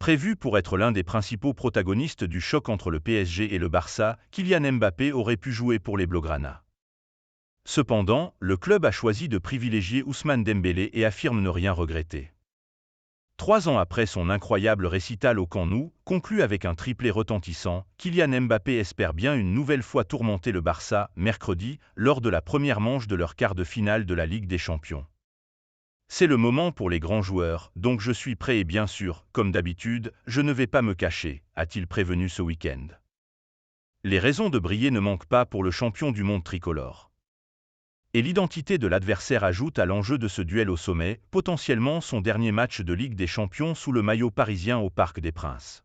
Prévu pour être l'un des principaux protagonistes du choc entre le PSG et le Barça, Kylian Mbappé aurait pu jouer pour les Blaugrana. Cependant, le club a choisi de privilégier Ousmane Dembélé et affirme ne rien regretter. 3 ans après son incroyable récital au Camp Nou, conclu avec un triplé retentissant, Kylian Mbappé espère bien une nouvelle fois tourmenter le Barça, mercredi, lors de la première manche de leur quart de finale de la Ligue des Champions. C'est le moment pour les grands joueurs, donc je suis prêt et bien sûr, comme d'habitude, je ne vais pas me cacher, a-t-il prévenu ce week-end. Les raisons de briller ne manquent pas pour le champion du monde tricolore. Et l'identité de l'adversaire ajoute à l'enjeu de ce duel au sommet, potentiellement son dernier match de Ligue des Champions sous le maillot parisien au Parc des Princes.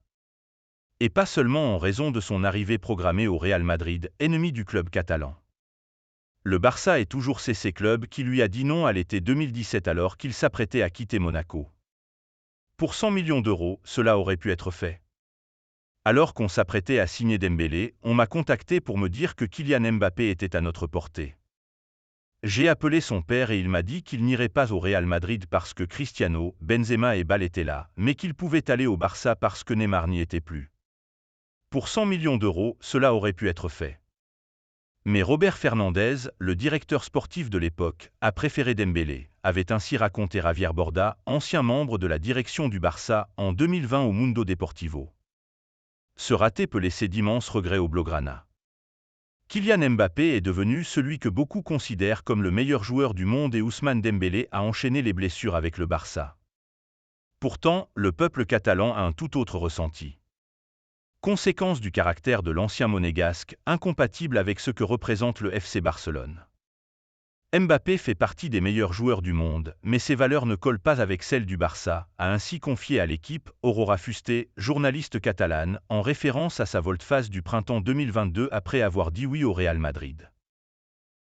Et pas seulement en raison de son arrivée programmée au Real Madrid, ennemi du club catalan. Le Barça est toujours CC Club qui lui a dit non à l'été 2017 alors qu'il s'apprêtait à quitter Monaco. Pour 100 millions d'euros, cela aurait pu être fait. Alors qu'on s'apprêtait à signer Dembélé, on m'a contacté pour me dire que Kylian Mbappé était à notre portée. J'ai appelé son père et il m'a dit qu'il n'irait pas au Real Madrid parce que Cristiano, Benzema et Bale étaient là, mais qu'il pouvait aller au Barça parce que Neymar n'y était plus. Pour 100 millions d'euros, cela aurait pu être fait. Mais Robert Fernandez, le directeur sportif de l'époque, a préféré Dembélé, avait ainsi raconté Javier Borda, ancien membre de la direction du Barça, en 2020 au Mundo Deportivo. Ce raté peut laisser d'immenses regrets aux Blaugrana. Kylian Mbappé est devenu celui que beaucoup considèrent comme le meilleur joueur du monde et Ousmane Dembélé a enchaîné les blessures avec le Barça. Pourtant, le peuple catalan a un tout autre ressenti. Conséquence du caractère de l'ancien monégasque, incompatible avec ce que représente le FC Barcelone. Mbappé fait partie des meilleurs joueurs du monde, mais ses valeurs ne collent pas avec celles du Barça, a ainsi confié à l'équipe Aurora Fuster, journaliste catalane, en référence à sa volte-face du printemps 2022 après avoir dit oui au Real Madrid.